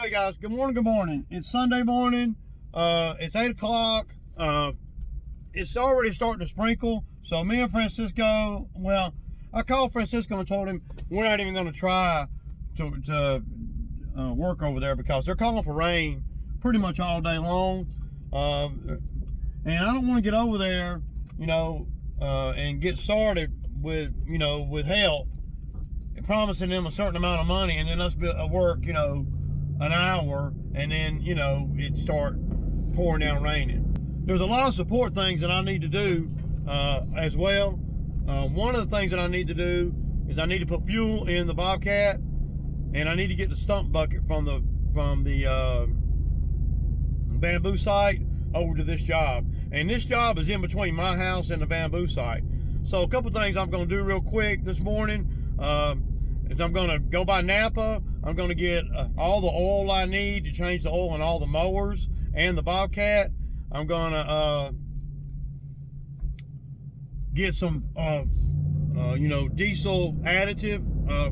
Hey guys, good morning, good morning. It's Sunday morning. It's 8 o'clock. It's already starting to sprinkle. So me and Francisco, well, I called Francisco and told him we're not even going to try to work over there because they're calling for rain pretty much all day long. And I don't want to get over there, and get started with, with help and promising them a certain amount of money and then us work, an hour and then, it start pouring down raining. There's a lot of support things that I need to do as well. One of the things that I need to do is I need to put fuel in the Bobcat, and I need to get the stump bucket from the bamboo site over to this job. And this job is in between my house and the bamboo site. So a couple things I'm going to do real quick this morning is I'm going to go by Napa. I'm going to get all the oil I need to change the oil in all the mowers and the Bobcat. I'm going to get some diesel additive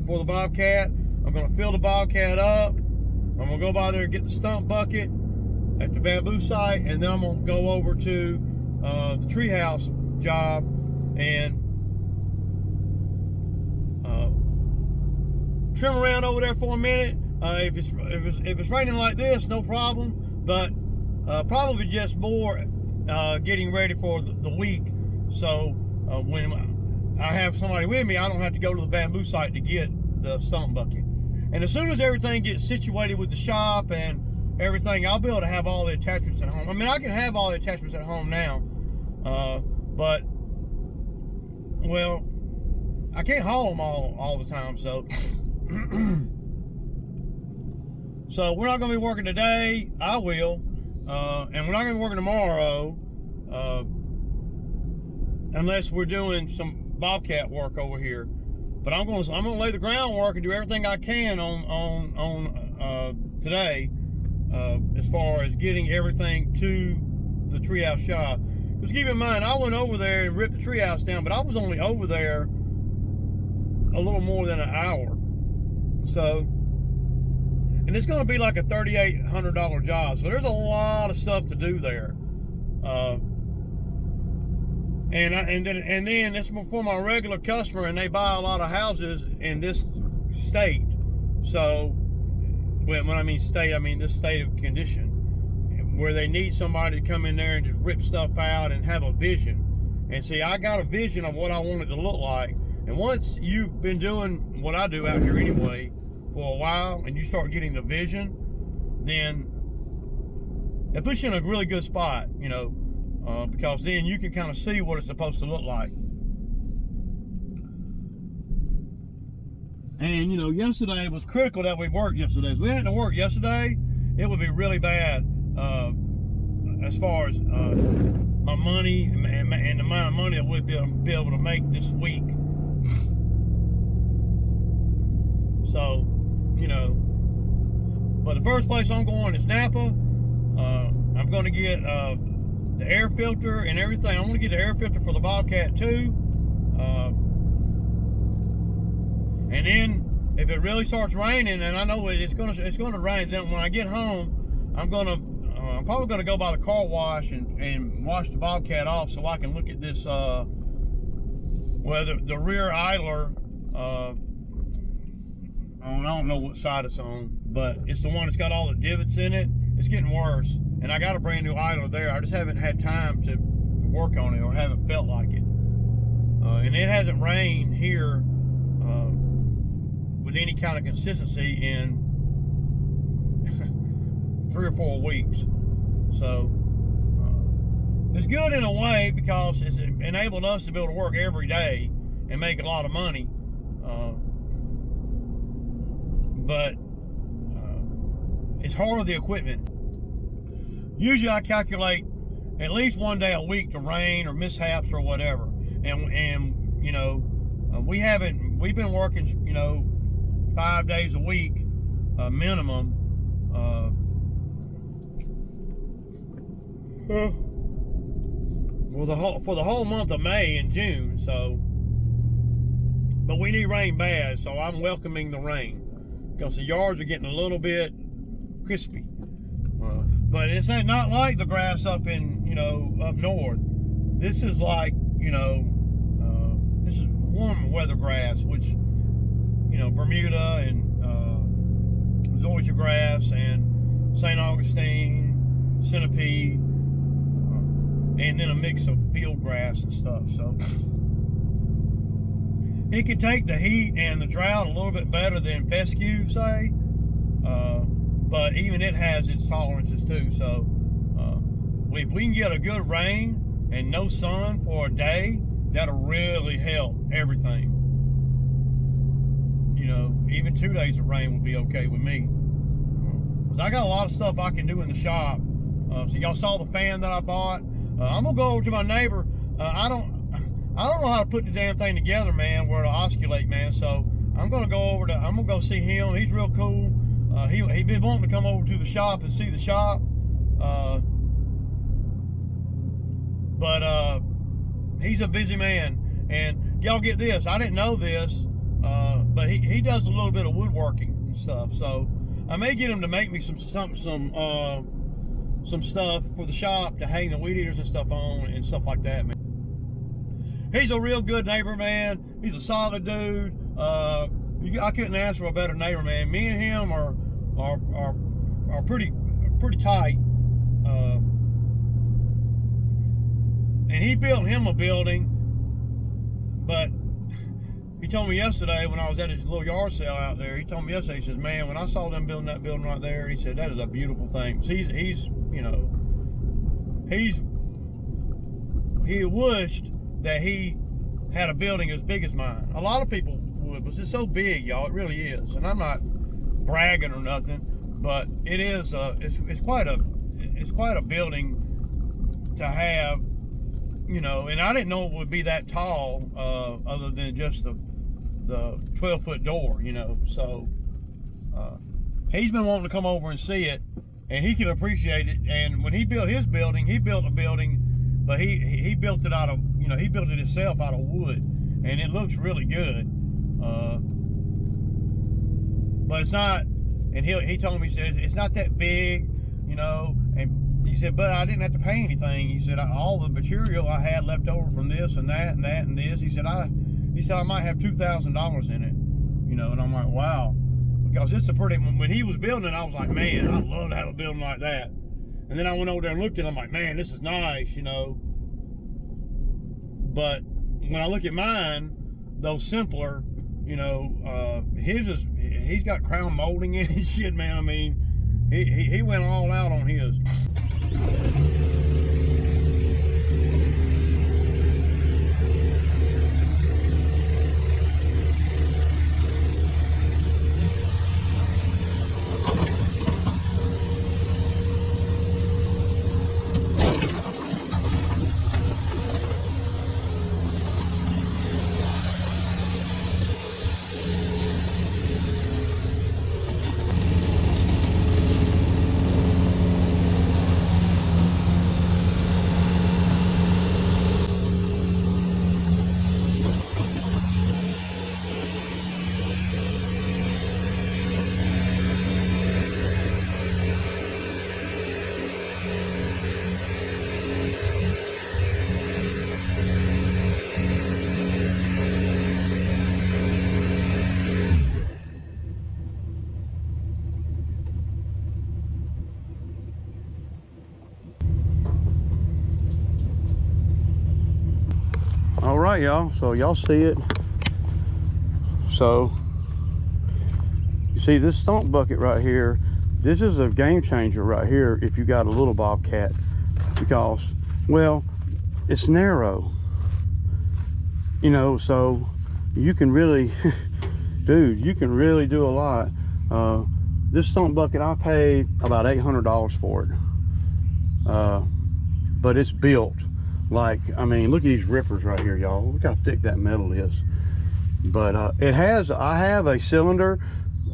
for the Bobcat. I'm going to fill the Bobcat up. I'm going to go by there and get the stump bucket at the bamboo site, and then I'm going to go over to the treehouse job and trim around over there for a minute. If it's raining like this, no problem, but probably just more getting ready for the week. So when I have somebody with me, I don't have to go to the bamboo site to get the stump bucket. And as soon as everything gets situated with the shop and everything, I'll be able to have all the attachments at home. I mean, I can have all the attachments at home now, but well, I can't haul them all the time. So so we're not going to be working today. I will, and we're not going to be working tomorrow unless we're doing some Bobcat work over here. But I'm going to lay the groundwork and do everything I can on today. As far as getting everything to the treehouse shop. Because keep in mind, I went over there and ripped the treehouse down, but I was only over there a little more than an hour. So, and it's going to be like a $3,800 job. So there's a lot of stuff to do there. And then it's for my regular customer, and they buy a lot of houses in this state. So, when I mean state, I mean this state of condition, where they need somebody to come in there and just rip stuff out and have a vision. And see, I got a vision of what I want it to look like. And once you've been doing what I do out here anyway for a while, and you start getting the vision, then it puts you in a really good spot, because then you can kind of see what it's supposed to look like. And yesterday was critical that we worked yesterday. If we hadn't worked yesterday, it would be really bad as far as my money and the amount of money that we'd be able to make this week. So, but the first place I'm going is Napa. I'm going to get the air filter and everything. I'm going to get the air filter for the Bobcat too. And then if it really starts raining, and I know it's going to rain, then when I get home, I'm probably going to go by the car wash and wash the Bobcat off so I can look at this, the rear idler, I don't know what side it's on, but it's the one that's got all the divots in it. It's getting worse, and I got a brand new idler there. I just haven't had time to work on it, or haven't felt like it. And it hasn't rained here with any kind of consistency in 3 or 4 weeks. So it's good in a way because it's enabled us to be able to work every day and make a lot of money. But it's hard with the equipment. Usually I calculate at least one day a week to rain or mishaps or whatever. And we've been working, 5 days a week minimum. Well, for the whole month of May and June. So, but we need rain bad, so I'm welcoming the rain because the yards are getting a little bit crispy. But it's not like the grass up in, you know, up north. This is like, you know, this is warm weather grass, which, you know, Bermuda and zoysia grass and St. Augustine, centipede, and then a mix of field grass and stuff. So it could take the heat and the drought a little bit better than fescue, say, but even it has its tolerances too. So if we can get a good rain and no sun for a day, that'll really help everything. You know, even 2 days of rain would be okay with me. 'Cause I got a lot of stuff I can do in the shop. So y'all saw the fan that I bought. I'm gonna go over to my neighbor. I don't know how to put the damn thing together, man, where to osculate, man. So I'm gonna go see him. He's real cool. He been wanting to come over to the shop and see the shop. But he's a busy man. And y'all get this, I didn't know this, but he does a little bit of woodworking and stuff. So I may get him to make me some stuff for the shop to hang the weed eaters and stuff on and stuff like that, man. He's a real good neighbor, man. He's a solid dude. I couldn't ask for a better neighbor, man. Me and him are pretty tight. And he built him a building, but he told me yesterday when I was at his little yard sale out there, he told me yesterday, he says, man, when I saw them building that building right there, he said, that is a beautiful thing. So he's you know, he wished that he had a building as big as mine. A lot of people would, but it's so big, y'all, it really is. And I'm not bragging or nothing, but it is, it's quite a building to have. You know, and I didn't know it would be that tall, other than just the 12-foot door, you know. So he's been wanting to come over and see it, and he can appreciate it. And when he built his building, he built a building, but he built it out of, you know, he built it himself out of wood, and it looks really good. But it's not, and he told me, he said, it's not that big, you know, and he said, but I didn't have to pay anything. He said, all the material I had left over from this and that and that and this, he said, I might have $2,000 in it, you know. And I'm like, wow, because it's a pretty, when he was building it, I was like, man, I'd love to have a building like that. And then I went over there and looked at it, I'm like, man, this is nice, you know. But when I look at mine, those simpler, you know, he's got crown molding in and shit, man. I mean, he went all out on his. All right, y'all, so y'all see it. So you see this stump bucket right here, this is a game changer right here if you got a little bobcat, because, well, it's narrow, you know, so you can really dude, you can really do a lot. This stump bucket, I paid about $800 for it, but it's built like, I mean, look at these rippers right here, y'all. Look how thick that metal is. But I have a cylinder,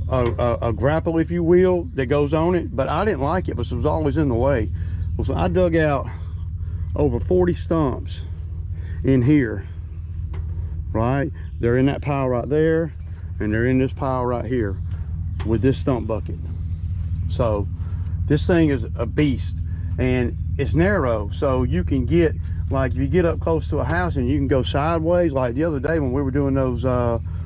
a grapple, if you will, that goes on it, but I didn't like it because it was always in the way. Well, so I dug out over 40 stumps in here, right? They're in that pile right there, and they're in this pile right here with this stump bucket. So This thing is a beast, and it's narrow, so you can get, like, if you get up close to a house and you can go sideways. Like the other day when we were doing those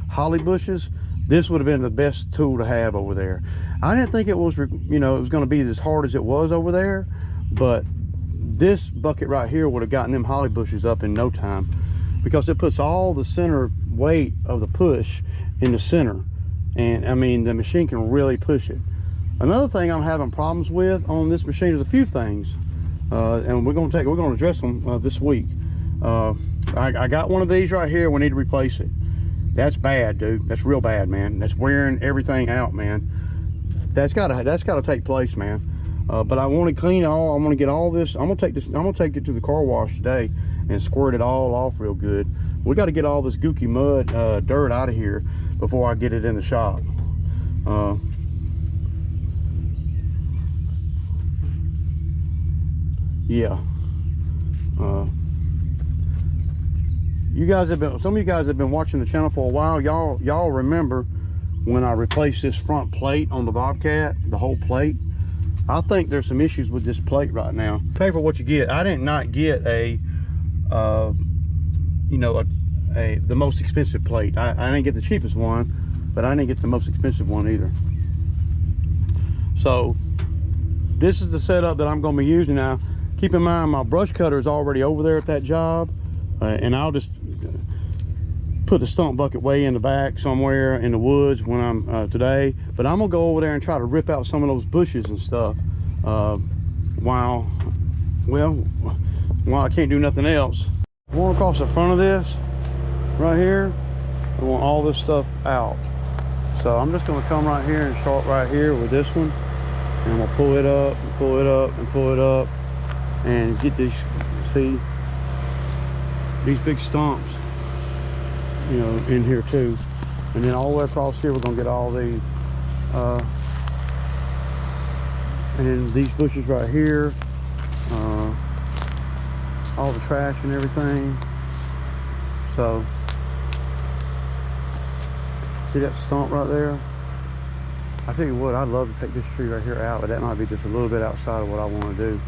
holly bushes, this would have been the best tool to have over there. I didn't think it was, you know, it was going to be as hard as it was over there, but this bucket right here would have gotten them holly bushes up in no time, because it puts all the center weight of the push in the center. And I mean, the machine can really push it. Another thing I'm having problems with on this machine is a few things, and we're going to address them this week. I got one of these right here. We need to replace it. That's bad, dude. That's real bad, man. That's wearing everything out, man. That's gotta take place, man. But I want to clean it all. I'm going to get all this. I'm going to take it to the car wash today and squirt it all off real good. We got to get all this gooky mud, dirt out of here before I get it in the shop. Yeah. Some of you guys have been watching the channel for a while. Y'all remember when I replaced this front plate on the Bobcat, the whole plate? I think there's some issues with this plate right now. Pay for what you get. I did not get a, you know, the most expensive plate. I didn't get the cheapest one, but I didn't get the most expensive one either. So this is the setup that I'm going to be using now. Keep in mind, my brush cutter is already over there at that job, and I'll just put the stump bucket way in the back somewhere in the woods when I'm today. But I'm gonna go over there and try to rip out some of those bushes and stuff while I can't do nothing else. Going across the front of this right here, I want all this stuff out. So I'm just gonna come right here and start right here with this one, and I'm gonna pull it up and pull it up and pull it up and get these, see, these big stumps, you know, in here too. And then all the way across here we're gonna get all these, and then these bushes right here, all the trash and everything. So see that stump right there? I tell you what, I'd love to take this tree right here out, but that might be just a little bit outside of what I want to do.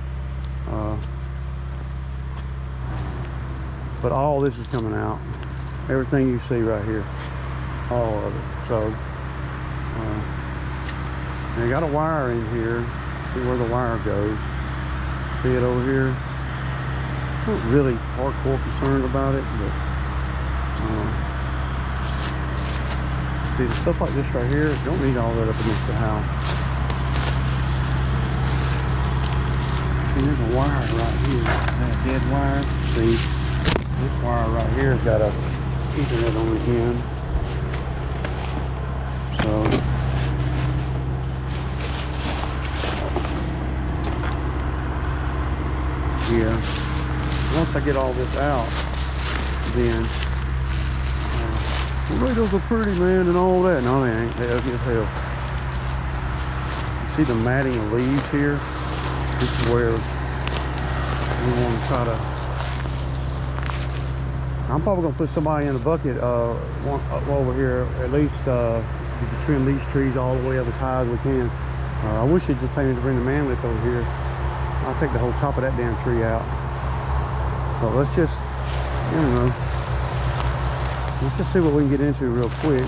But all this is coming out. Everything you see right here, all of it. So and I got a wire in here. See where the wire goes. See it over here? I'm not really hardcore concerned about it, but see, the stuff like this right here, don't need all that up against the house. See, there's a wire right here, that dead wire. See, this wire right here has got a Ethernet on the end. So yeah, once I get all this out, then well, those are pretty, man, and all that. No, they ain't. They ugly as hell. You see the matting of leaves here? This is where we want to try to. I'm probably gonna put somebody in the bucket over here, at least to trim these trees all the way up as high as we can. I wish they'd just pay me to bring the man lift over here. I'll take the whole top of that damn tree out. But let's just, I don't know, let's just see what we can get into real quick.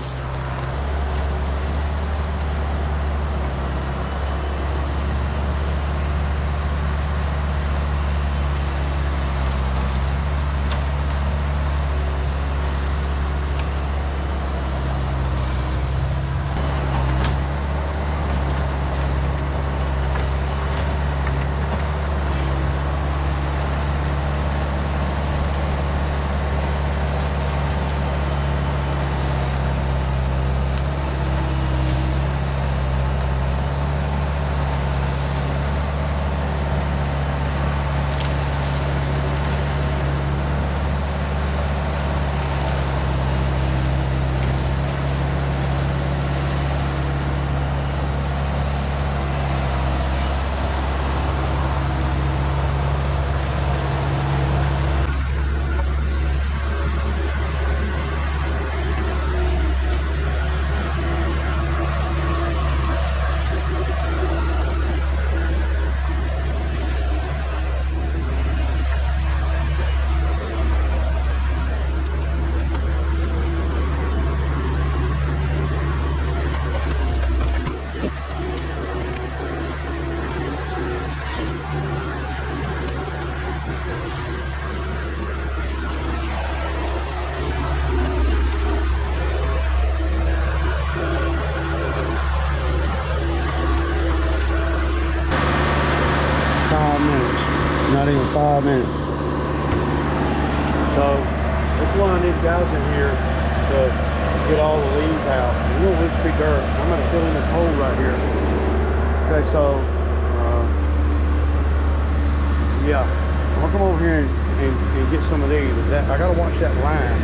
Not even 5 minutes. So that's why I need guys in here to get all the leaves out. You don't want to be dirt. I'm going to fill in this hole right here. Okay, so yeah, I'm gonna come over here and get some of these. I gotta watch that line.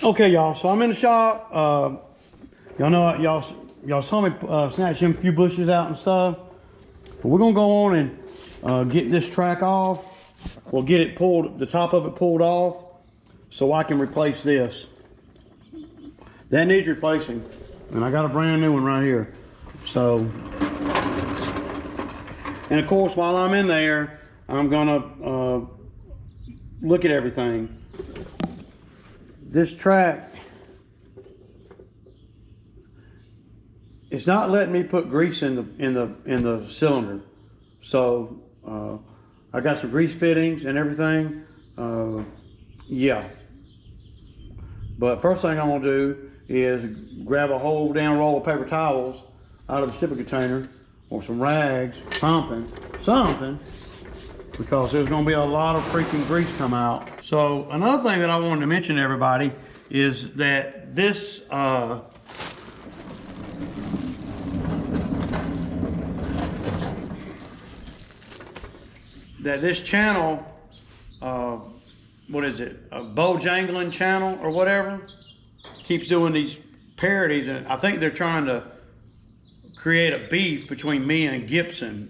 Okay, y'all. So I'm in the shop. Y'all know y'all saw me snatch them few bushes out and stuff. But we're gonna go on and get this track off. will get it pulled, the top of it pulled off, so I can replace this. That needs replacing, and I got a brand new one right here. So, and of course, while I'm in there, I'm gonna look at everything. This track, it's not letting me put grease in the cylinder. So I got some grease fittings and everything. Yeah. But first thing I'm gonna do is grab a whole damn roll of paper towels out of the shipping container, or some rags, something, because there's gonna be a lot of freaking grease come out. So another thing that I wanted to mention to everybody is that this channel, what is it, a Bojangling channel or whatever, keeps doing these parodies, and I think they're trying to create a beef between me and Gibson.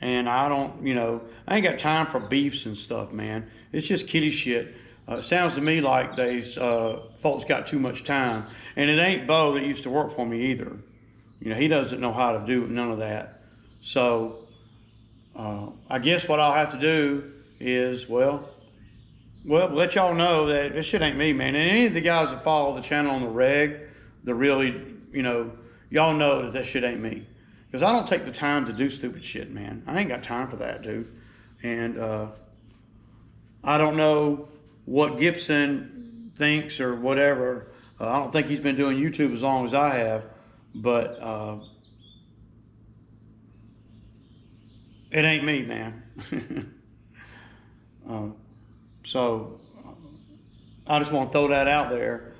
And I don't, I ain't got time for beefs and stuff, man. It's just kiddie shit. It sounds to me like these folks got too much time. And it ain't Bo that used to work for me either. He doesn't know how to do none of that. So I guess what I'll have to do is, well, let y'all know that this shit ain't me, man. And any of the guys that follow the channel on the reg, the really, y'all know that shit ain't me. Because I don't take the time to do stupid shit, man. I ain't got time for that, dude. And I don't know what Gibson thinks or whatever. I don't think he's been doing YouTube as long as I have. But it ain't me, man. So I just want to throw that out there.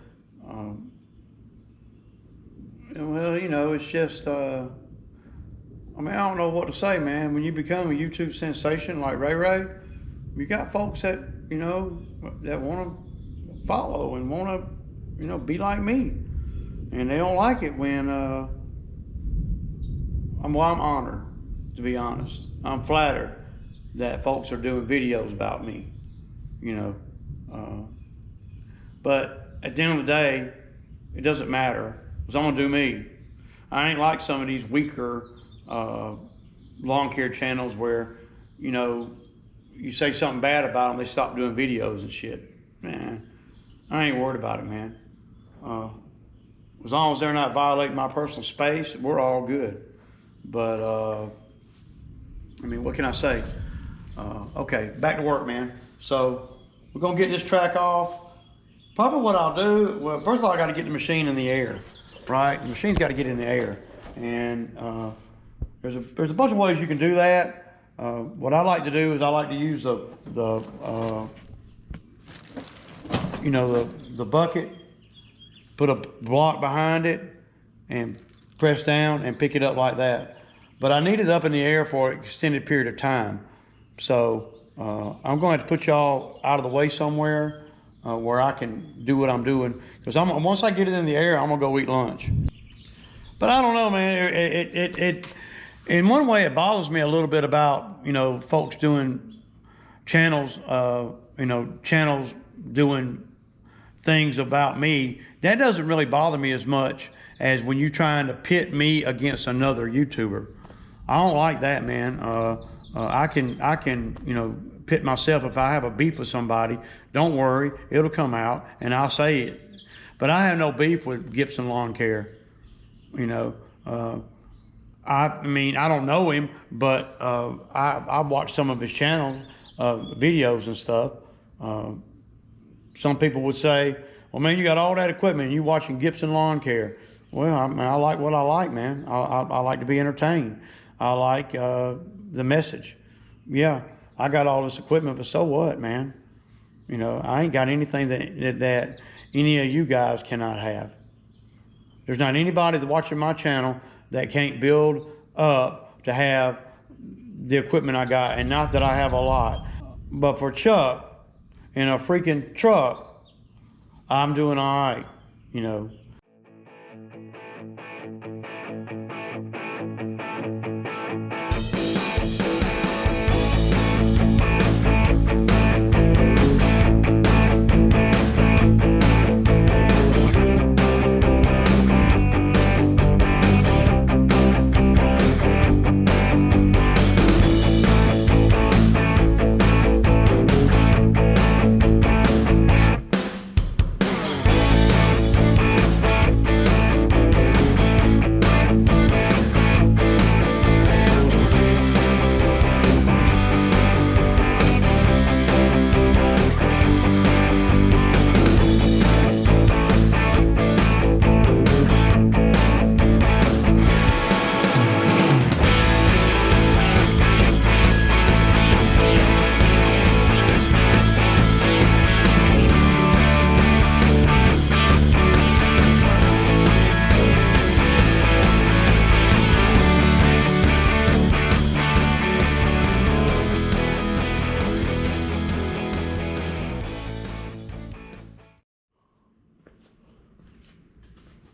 Well, it's just, I don't know what to say, man. When you become a YouTube sensation like Ray Ray, you got folks that, that want to follow and want to, be like me. And they don't like it when, I'm honored, to be honest. I'm flattered that folks are doing videos about me, but at the end of the day, it doesn't matter, because I'm gonna do me. I ain't like some of these weaker lawn care channels where, you say something bad about them, they stop doing videos and shit. Man, I ain't worried about it, man. As long as they're not violating my personal space, we're all good. But what can I say? Okay, back to work, man. So we're gonna get this track off. Probably what I'll do, well, first of all, I gotta get the machine in the air, right? The machine's gotta get in the air. And there's a bunch of ways you can do that. What I like to do is I like to use the bucket, put a block behind it, and press down and pick it up like that. But I need it up in the air for an extended period of time. So I'm going to put y'all out of the way somewhere where I can do what I'm doing. Because once I get it in the air, I'm going to go eat lunch. But I don't know, man. It in one way, it bothers me a little bit about, folks doing channels, channels doing things about me. That doesn't really bother me as much as when you're trying to pit me against another YouTuber. I don't like that, man. I can, pit myself if I have a beef with somebody. Don't worry, it'll come out and I'll say it. But I have no beef with Gibson Lawn Care. I don't know him, but I watch some of his channels, videos and stuff. Some people would say, well, man, you got all that equipment and you watching Gibson Lawn Care. Well, I like what I like, man. I like to be entertained. I like the message. Yeah, I got all this equipment, but so what, man? I ain't got anything that any of you guys cannot have. There's not anybody that watching my channel that can't build up to have the equipment I got, and not that I have a lot. But for Chuck in a freaking truck, I'm doing all right,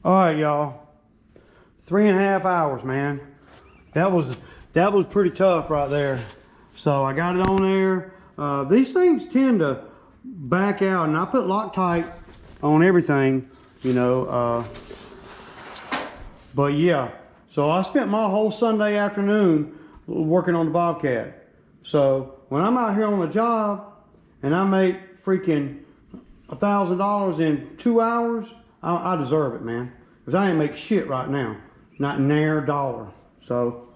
All right, y'all. 3.5 hours, man. That was pretty tough right there. So I got it on there. These things tend to back out, and I put Loctite on everything, you know. But yeah, so I spent my whole Sunday afternoon working on the Bobcat. So when I'm out here on the job and I make freaking $1,000 in 2 hours, I deserve it, man. Because I ain't make shit right now, not near a dollar. So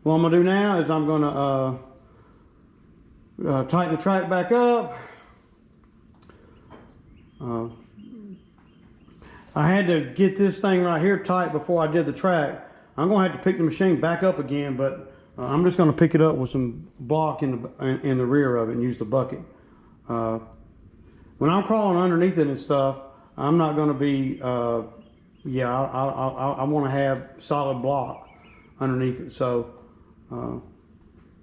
what I'm gonna do now is I'm gonna tighten the track back up. I had to get this thing right here tight before I did the track. I'm gonna have to pick the machine back up again, but I'm just gonna pick it up with some block in the rear of it and use the bucket. When I'm crawling underneath it and stuff, I'm not gonna be, yeah, I want to have solid block underneath it. So,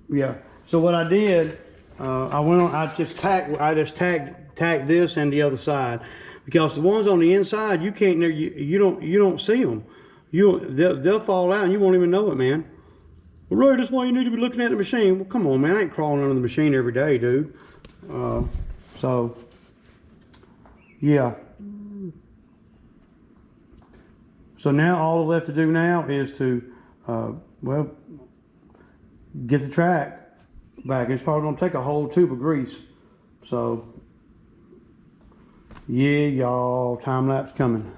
yeah. So what I did, I just tagged this and the other side, because the ones on the inside you can't, you don't see them. They'll fall out and you won't even know it, man. Well, Roy, that's why you need to be looking at the machine. Well, come on, man, I ain't crawling under the machine every day, dude. So yeah. So now all left to do now is to, well, get the track back. It's probably gonna take a whole tube of grease. So yeah, y'all, time lapse coming.